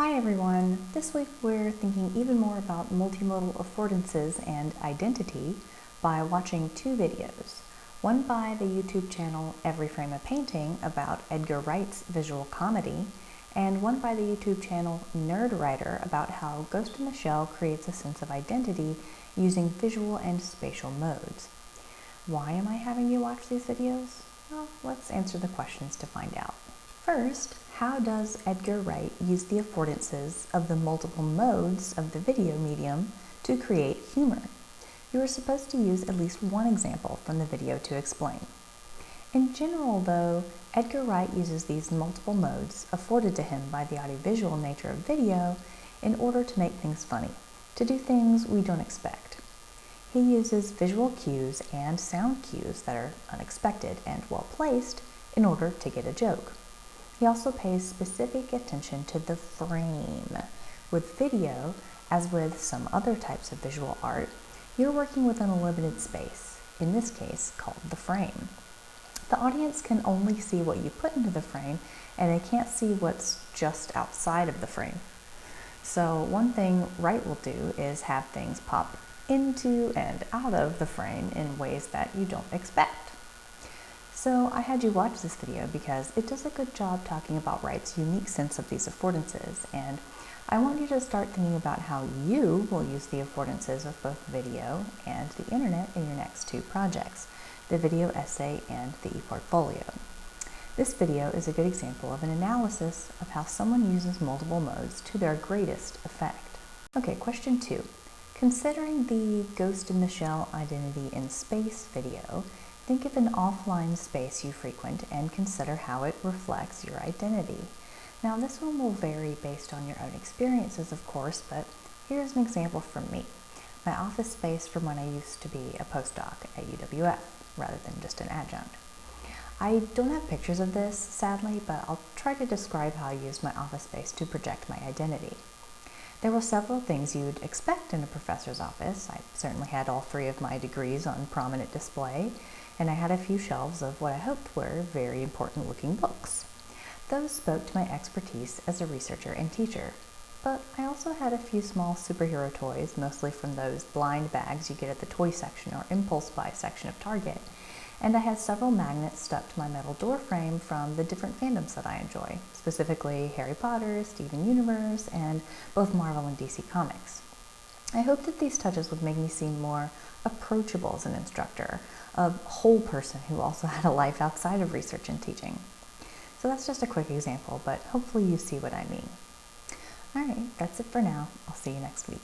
Hi everyone! This week we're thinking even more about multimodal affordances and identity by watching two videos. One by the YouTube channel Every Frame a Painting about Edgar Wright's visual comedy, and one by the YouTube channel Nerd Writer about how Ghost in the Shell creates a sense of identity using visual and spatial modes. Why am I having you watch these videos? Well, let's answer the questions to find out. First, how does Edgar Wright use the affordances of the multiple modes of the video medium to create humor? You are supposed to use at least one example from the video to explain. In general, though, Edgar Wright uses these multiple modes afforded to him by the audiovisual nature of video in order to make things funny, to do things we don't expect. He uses visual cues and sound cues that are unexpected and well placed in order to get a joke. He also pays specific attention to the frame. With video, as with some other types of visual art, you're working within a limited space, in this case called the frame. The audience can only see what you put into the frame, and they can't see what's just outside of the frame. So one thing Wright will do is have things pop into and out of the frame in ways that you don't expect. So I had you watch this video because it does a good job talking about Wright's unique sense of these affordances, and I want you to start thinking about how you will use the affordances of both video and the internet in your next two projects, the video essay and the e-portfolio. This video is a good example of an analysis of how someone uses multiple modes to their greatest effect. Okay, question 2. Considering the Ghost in the Shell identity in space video, think of an offline space you frequent and consider how it reflects your identity. Now this one will vary based on your own experiences, of course, but here's an example from me. My office space from when I used to be a postdoc at UWF, rather than just an adjunct. I don't have pictures of this, sadly, but I'll try to describe how I used my office space to project my identity. There were several things you'd expect in a professor's office. I certainly had all 3 of my degrees on prominent display, and I had a few shelves of what I hoped were very important looking books. Those spoke to my expertise as a researcher and teacher. But I also had a few small superhero toys, mostly from those blind bags you get at the toy section or impulse buy section of Target, and I had several magnets stuck to my metal door frame from the different fandoms that I enjoy, specifically Harry Potter, Steven Universe, and both Marvel and DC Comics. I hoped that these touches would make me seem more approachable as an instructor, a whole person who also had a life outside of research and teaching. So that's just a quick example, but hopefully you see what I mean. Alright, that's it for now. I'll see you next week.